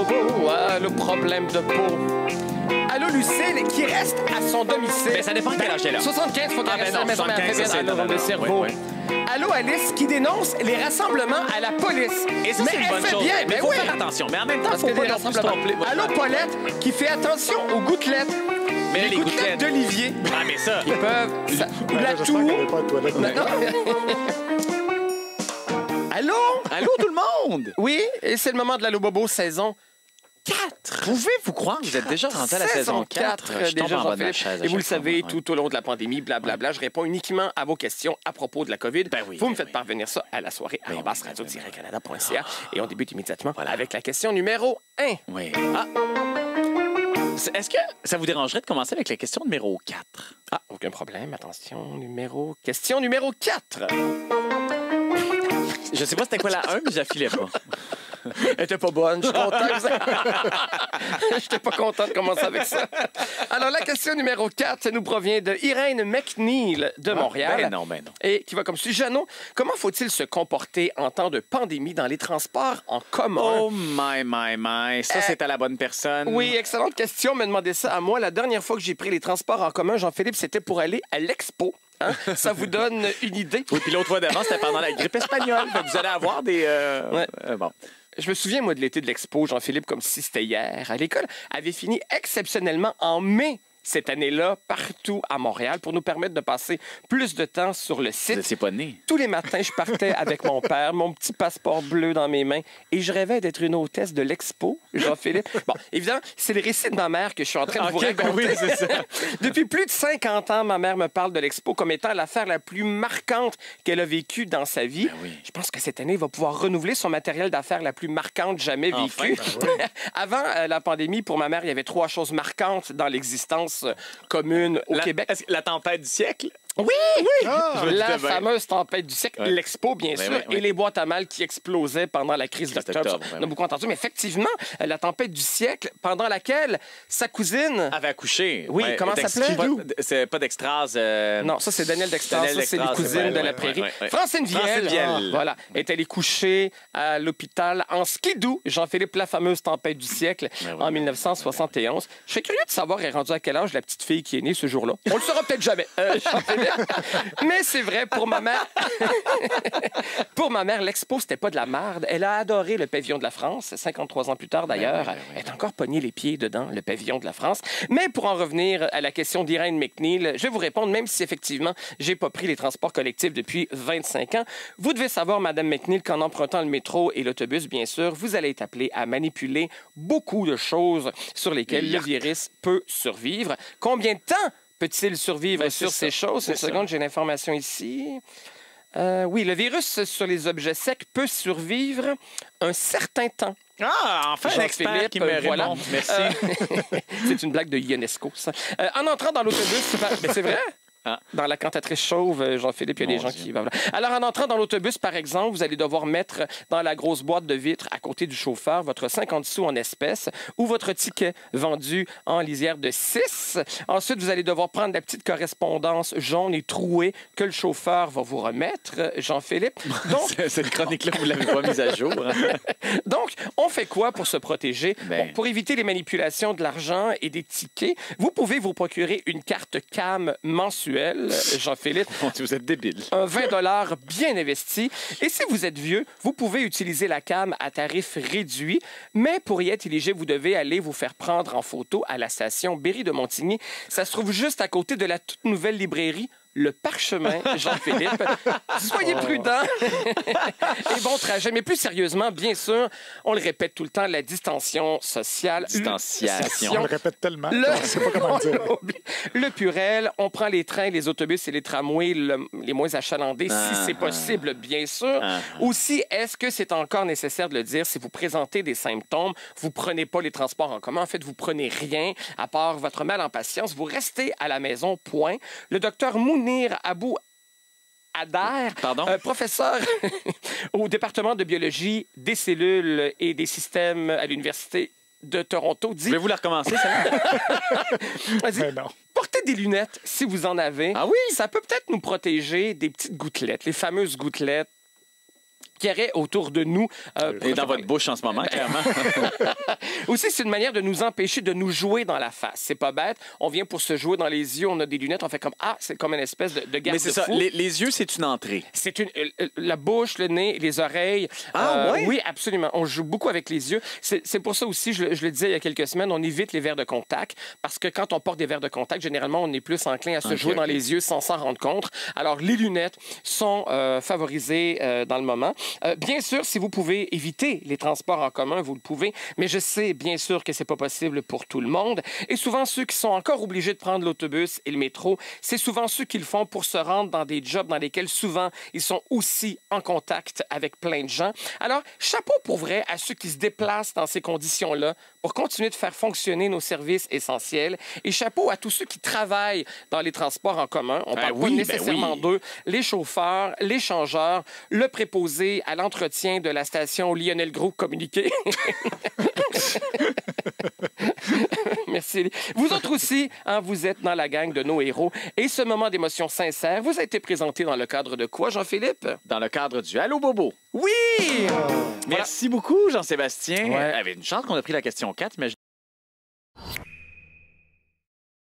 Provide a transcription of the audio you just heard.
bobo, le problème de peau. Allô, Lucille, qui reste à son domicile. Mais ça dépend de quel âge elle a. 75, faut qu'elle reste à la maison, mais elle fait bien dans le cerveau. Oui. Allô, Alice, qui dénonce les rassemblements à la police. Et ça, c'est une bonne chose. Bien, mais il faut faire attention. Mais en même temps, il parce faut que pas les non plus se rassemblements. tromper. Allô, Paulette, qui fait attention aux gouttelettes. Mais les gouttelettes d'Olivier. Ah, mais ça. Ils peuvent... Ou la J'espère toux. qu'elle n'est pas aux toilettes. Allô? Allô, tout le monde? Oui, et c'est le moment de l'Allô Bobo saison 4. Pouvez-vous croire que vous êtes déjà rendu à la saison 4? Je tombe déjà, en bas de la Jean-Philippe. chaise à Et vous le chaque fois, savez, ouais. tout au long de la pandémie, blablabla, je réponds uniquement à vos questions à propos de la COVID. Ben oui, vous me ben faites oui. parvenir ça à la soirée à radio-canada.ca. Et on débute immédiatement Voilà. avec la question numéro 1. Oui. Ah. Est-ce que ça vous dérangerait de commencer avec la question numéro 4? Ah, aucun problème. Question numéro 4. Je sais pas c'était quoi la 1, mais j'affilais pas. Elle était pas bonne. Je suis content que ça... J'étais pas content de commencer avec ça. Alors, la question numéro 4, ça nous provient de Irène McNeil de Montréal. Ben non. Et qui va comme suit. Jeannot, comment faut-il se comporter en temps de pandémie dans les transports en commun? Oh my. Ça, c'est à la bonne personne. Oui, excellente question. Me demandez ça à moi. La dernière fois que j'ai pris les transports en commun, Jean-Philippe, c'était pour aller à l'Expo. Hein? Ça vous donne une idée? Oui, puis l'autre fois d'avant, c'était pendant la grippe espagnole. Fait que vous allez avoir des... bon. Je me souviens, moi, de l'été de l'Expo, Jean-Philippe, comme si c'était hier. À l'école avait fini exceptionnellement en mai cette année-là, partout à Montréal, pour nous permettre de passer plus de temps sur le Vous site. n'étiez pas né. Tous les matins, je partais avec mon père, mon petit passeport bleu dans mes mains, et je rêvais d'être une hôtesse de l'Expo, Jean-Philippe. Bon, évidemment, c'est le récit de ma mère que je suis en train de vous raconter. Oui, c'est ça. Depuis plus de 50 ans, ma mère me parle de l'Expo comme étant l'affaire la plus marquante qu'elle a vécue dans sa vie. Ben oui. Je pense que cette année, il va pouvoir renouveler son matériel d'affaires la plus marquante jamais vécue. Avant la pandémie, pour ma mère, il y avait 3 choses marquantes dans l'existence commune au Québec. Est-ce que la tempête du siècle? Oui! Ah! Je me La doutais bien. fameuse tempête du siècle, Ouais. l'Expo, bien Ben sûr, oui. et les boîtes à mal qui explosaient pendant la crise d'octobre. ben On a oui. beaucoup entendu, mais effectivement, la tempête du siècle, pendant laquelle sa cousine... Avait accouché. Oui, comment ça s'appelait? C'est pas d'Extras. Non, ça, c'est Daniel Dexter. Daniel Ça, c'est les Dexter, cousines ouais, de la ouais, prairie. ouais. Francine Viel. Francine Viel. Voilà. Est allée coucher à l'hôpital en skidoo. Jean-Philippe, la fameuse tempête du siècle Ben oui. en 1971. Je serais curieux de savoir, elle est rendue à quel âge la petite fille qui est née ce jour-là. On le saura peut-être jamais, Jean-Philippe. Mais c'est vrai, pour ma mère... pour ma mère, l'Expo, c'était pas de la merde. Elle a adoré le pavillon de la France. 53 ans plus tard, d'ailleurs. Elle est encore pognée les pieds dedans, le pavillon de la France. Mais pour en revenir à la question d'Irène McNeil, je vais vous répondre, même si effectivement, j'ai pas pris les transports collectifs depuis 25 ans. Vous devez savoir, Madame McNeil, qu'en empruntant le métro et l'autobus, bien sûr, vous allez être appelé à manipuler beaucoup de choses sur lesquelles le virus peut survivre. Combien de temps peut-il survivre sur ces choses? Une seconde, j'ai l'information ici. Oui, le virus sur les objets secs peut survivre un certain temps. Ah, enfin un expert Jean-Philippe, qui me voilà. répond. Merci. C'est une blague de Ionesco, ça. En entrant dans l'autobus... Mais c'est vrai? Ah. Dans la cantatrice chauve, Jean-Philippe, il y a des gens qui... Alors, en entrant dans l'autobus, par exemple, vous allez devoir mettre dans la grosse boîte de vitre à côté du chauffeur votre 50 sous en espèces ou votre ticket vendu en lisière de 6. Ensuite, vous allez devoir prendre la petite correspondance jaune et trouée que le chauffeur va vous remettre, Jean-Philippe. Donc, Cette chronique-là, vous l'avez pas mise à jour. Hein? donc, on fait quoi pour se protéger? Ben. Bon, pour éviter les manipulations de l'argent et des tickets, vous pouvez vous procurer une carte CAM mensuelle, Jean-Philippe. Vous êtes débile. Un 20 bien investi. Et si vous êtes vieux, vous pouvez utiliser la CAM à tarif réduit, mais pour y être éligible, vous devez aller vous faire prendre en photo à la station Berry de Montigny. Ça se trouve juste à côté de la toute nouvelle librairie Le Parchemin, Jean-Philippe. Soyez prudents et bon trajet. Mais plus sérieusement, bien sûr, on le répète tout le temps, la distanciation sociale. Distanciation. On le répète tellement. Le, On ne sait pas comment dire. le Purel, on prend les trains, les autobus et les tramways les moins achalandés, si c'est possible, bien sûr. Aussi, est-ce que c'est encore nécessaire de le dire? Si vous présentez des symptômes, vous prenez pas les transports en commun. En fait, vous prenez rien, à part votre mal en patience. Vous restez à la maison, point. Le docteur Mounir Abou Adair, Pardon? professeur au département de biologie des cellules et des systèmes à l'Université de Toronto, dit... Voulez-vous la recommencer, ça? Vas-y. Mais non. Portez des lunettes si vous en avez. Ah oui? Ça peut peut-être nous protéger des petites gouttelettes, les fameuses gouttelettes qu'il y aurait autour de nous. Et dans votre bouche en ce moment, clairement. Aussi, c'est une manière de nous empêcher de nous jouer dans la face. C'est pas bête. On vient pour se jouer dans les yeux, on a des lunettes, on fait comme c'est comme une espèce de garde-fou. Mais c'est ça, les yeux, c'est une entrée. C'est la bouche, le nez, les oreilles. Ouais? Oui, absolument. On joue beaucoup avec les yeux. C'est pour ça aussi, je le disais il y a quelques semaines, on évite les verres de contact parce que quand on porte des verres de contact, généralement, on est plus enclin à se jouer dans les yeux sans s'en rendre compte. Alors, les lunettes sont favorisées dans le moment. Bien sûr, si vous pouvez éviter les transports en commun, vous le pouvez, mais je sais bien sûr que c'est pas possible pour tout le monde. Et souvent, ceux qui sont encore obligés de prendre l'autobus et le métro, c'est souvent ceux qui le font pour se rendre dans des jobs dans lesquels souvent ils sont aussi en contact avec plein de gens. Alors, chapeau pour vrai à ceux qui se déplacent dans ces conditions-là pour continuer de faire fonctionner nos services essentiels. Et chapeau à tous ceux qui travaillent dans les transports en commun. On parle pas nécessairement d'eux. Les chauffeurs, les changeurs, le préposé à l'entretien de la station Lionel Group Communiqué. Merci. Vous autres aussi, vous êtes dans la gang de nos héros. Et ce moment d'émotion sincère vous a été présenté dans le cadre de quoi, Jean-Philippe? Dans le cadre du Allô Bobo. Oui! Merci beaucoup, Jean-Sébastien. Ouais. Avec une chance qu'on a pris la question 4, mais